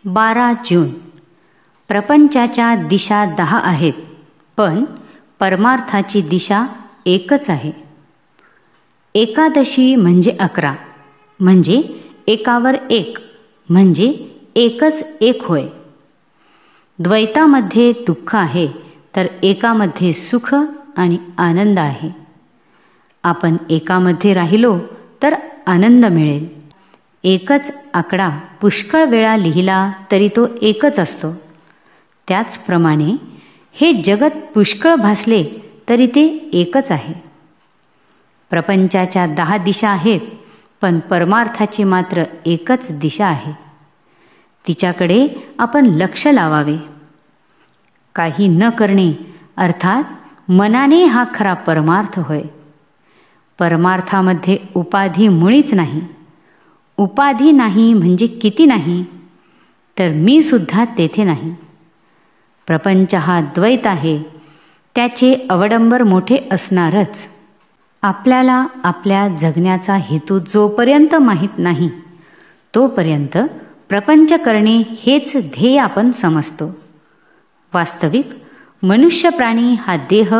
12 जून. प्रपंचाच्या दिशा 10 आहेत, पण परमार्थाची दिशा एकच आहे. एकादशी म्हणजे 11, म्हणजे एकावर एक, म्हणजे एकच एक होय. द्वैतामध्ये दुःख आहे, तर एकामध्ये सुख आणि आनंद आहे. आपण एकामध्ये राहिलो तर आनंद मिळेल. एकच आकडा पुष्कळ वेळा लिहिला तरी तो एकच असतो. त्याचप्रमाणे हे जगत पुष्कळ भासले तरी ते एकच आहे. प्रपंचाच्या 10 दिशा आहेत, पण परमार्थाची मात्र एकच दिशा आहे. तिच्याकडे आपण लक्ष लावावे. काही न करणे अर्थात मनाने हा खरा परमार्थ होय. परमार्थामध्ये उपाधी मुळीच नाही. उपाधी नाही म्हणजे किती नाही, तर मी सुद्धा तेथे नाही. प्रपंच हा द्वैत आहे, त्याचे अवडंबर मोठे असणारच. आपल्याला आपल्या जगण्याचा हेतू जोपर्यंत माहीत नाही तोपर्यंत प्रपंच करणे हेच ध्येय आपण समजतो. वास्तविक मनुष्य प्राणी हा देह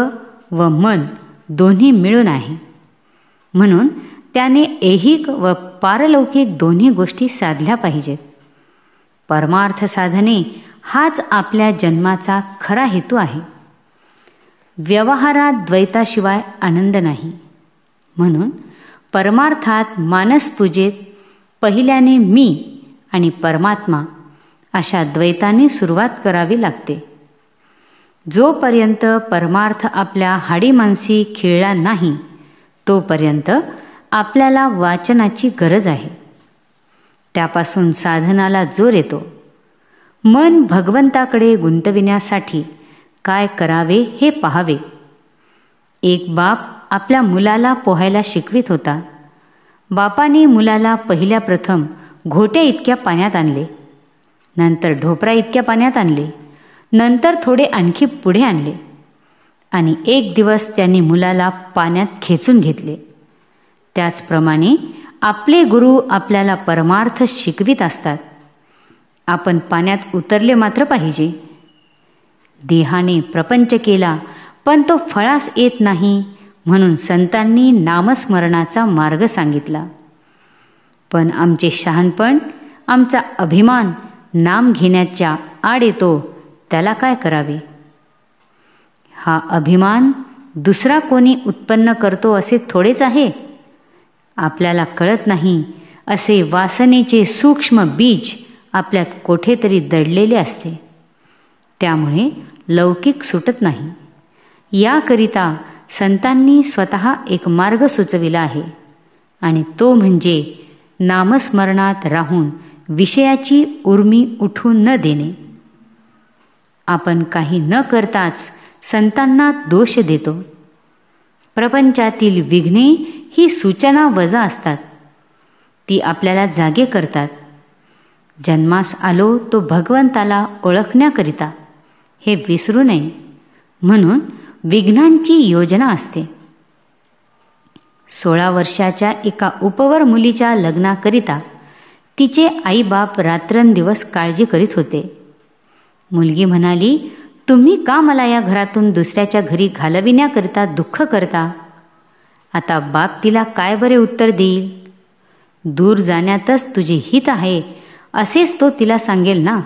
व मन दोन्ही मिळून आहे. म्हणून त्याने ऐहिक व पारलौकिक दोन्ही गोष्टी साधल्या पाहिजेत. परमार्थ साधने हाच आपल्या जन्माचा खरा हेतू आहे. व्यवहारात द्वैताशिवाय आनंद नाही. म्हणून परमार्थात मानसपूजेत पहिल्याने मी आणि परमात्मा अशा द्वैताने सुरुवात करावी लागते. जोपर्यंत परमार्थ आपल्या हाडीमांसी खिळला नाही तोपर्यंत आपल्याला वाचनाची गरज आहे. त्यापासून साधनाला जोर येतो. मन भगवंताकडे गुंतविण्यासाठी काय करावे हे पाहावे. एक बाप आपल्या मुलाला पोहायला शिकवित होता. बापाने मुलाला पहिल्या प्रथम घोट्या इतक्या पाण्यात आणले, नंतर ढोपरा इतक्या पाण्यात आणले, नंतर थोडे आणखी पुढे आणले आणि एक दिवस त्यांनी मुलाला पाण्यात खेचून घेतले. त्याचप्रमाणे आपले गुरु आपल्याला परमार्थ शिकवित असतात. आपण पाण्यात उतरले मात्र पाहिजे. देहाने प्रपंच केला पण तो फळास येत नाही, म्हणून संतांनी नामस्मरणाचा मार्ग सांगितला. पण आमचे शहाणपण, आमचा अभिमान नाम घेण्याच्या आड येतो, त्याला काय करावे? हा अभिमान दुसरा कोणी उत्पन्न करतो असे थोडेच आहे. आपल्याला कळत नाही असे वासनेचे सूक्ष्म बीज आपल्यात कोठेतरी दडलेले असते. त्यामुळे लौकिक सुटत नाही. याकरिता संतांनी स्वतः एक मार्ग सुचविला आहे, आणि तो म्हणजे नामस्मरणात राहून विषयाची उर्मी उठून न देणे. आपण काही न करताच संतांना दोष देतो. प्रपंचातील विघ्ने ही सूचना वजा असतात. ती आपल्याला जागे करतात. जन्मास आलो तो भगवंताला ओळखण्याकरिता, हे विसरू नये. म्हणून विघ्नांची योजना असते. 16 वर्षाच्या एका उपवर मुलीच्या लग्नाकरिता तिचे आईबाप रात्रंदिवस काळजी करीत होते. मुलगी म्हणाली, तुम्ही का मला या घरातून दुसऱ्याच्या घरी घालविण्याकरिता दुःख करता? आता बाप तिला काय बरे उत्तर देईल? दूर जाण्यातच तुझे हित आहे असेच तो तिला सांगेल ना.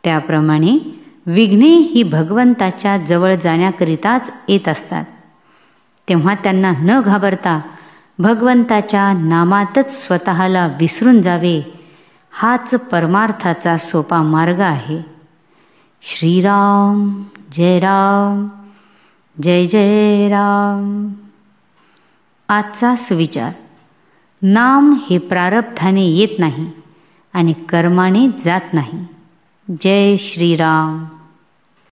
त्याप्रमाणे विघ्ने ही भगवंताच्या जवळ जाण्याकरिताच येत असतात. तेव्हा त्यांना न घाबरता भगवंताच्या नामातच स्वतःला विसरून जावे, हाच परमार्थाचा सोपा मार्ग आहे. श्रीराम जय राम, जय जय राम. आजचा सुविचार. नाम हे प्रारब्धाने येत नाही आणि कर्माने जात नाही. जय श्रीराम.